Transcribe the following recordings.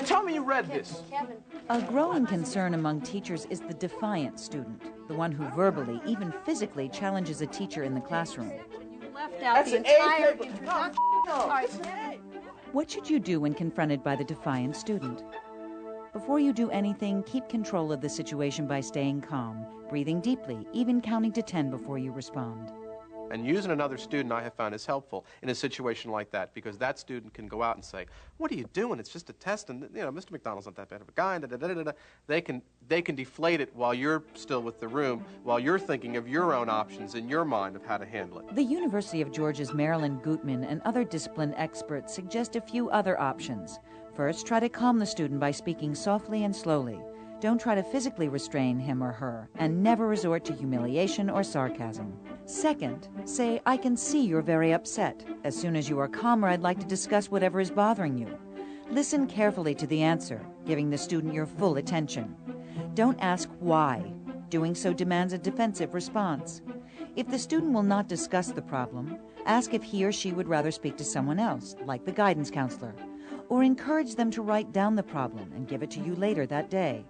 Tell me you read this. A growing concern among teachers is the defiant student, the one who verbally, even physically, challenges a teacher in the classroom. Left out the entire introduction. What should you do when confronted by the defiant student? Before you do anything, keep control of the situation by staying calm, breathing deeply, even counting to 10 before you respond. And using another student I have found is helpful in a situation like that, because that student can go out and say, "What are you doing? It's just a test, and Mr. McDonald's not that bad of a guy." And They can deflate it while you're still with the room, while you're thinking of your own options in your mind of how to handle it. The University of Georgia's Marilyn Gutman and other discipline experts suggest a few other options. First, try to calm the student by speaking softly and slowly. Don't try to physically restrain him or her, and never resort to humiliation or sarcasm. Second, say, "I can see you're very upset. As soon as you are calmer, I'd like to discuss whatever is bothering you." Listen carefully to the answer, giving the student your full attention. Don't ask why. Doing so demands a defensive response. If the student will not discuss the problem, ask if he or she would rather speak to someone else, like the guidance counselor, or encourage them to write down the problem and give it to you later that day.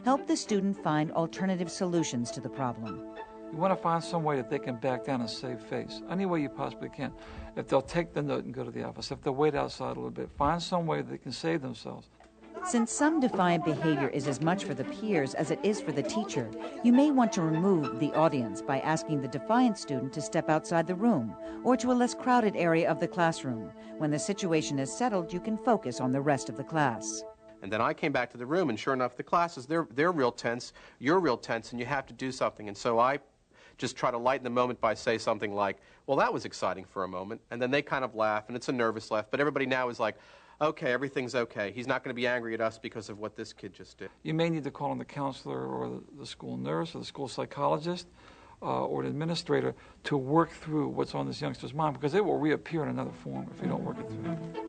Help the student find alternative solutions to the problem. You want to find some way that they can back down and save face, any way you possibly can. If they'll take the note and go to the office, if they'll wait outside a little bit, find some way that they can save themselves. Since some defiant behavior is as much for the peers as it is for the teacher, you may want to remove the audience by asking the defiant student to step outside the room or to a less crowded area of the classroom. When the situation is settled, you can focus on the rest of the class. And then I came back to the room, and sure enough, the classes, they're real tense, you're real tense, and you have to do something. And so I just try to lighten the moment by say something like, "Well, that was exciting for a moment." And then they kind of laugh, and it's a nervous laugh, but everybody now is like, "Okay, everything's okay. He's not going to be angry at us because of what this kid just did." You may need to call on the counselor or the school nurse or the school psychologist or the administrator to work through what's on this youngster's mind, because it will reappear in another form if you don't work it through.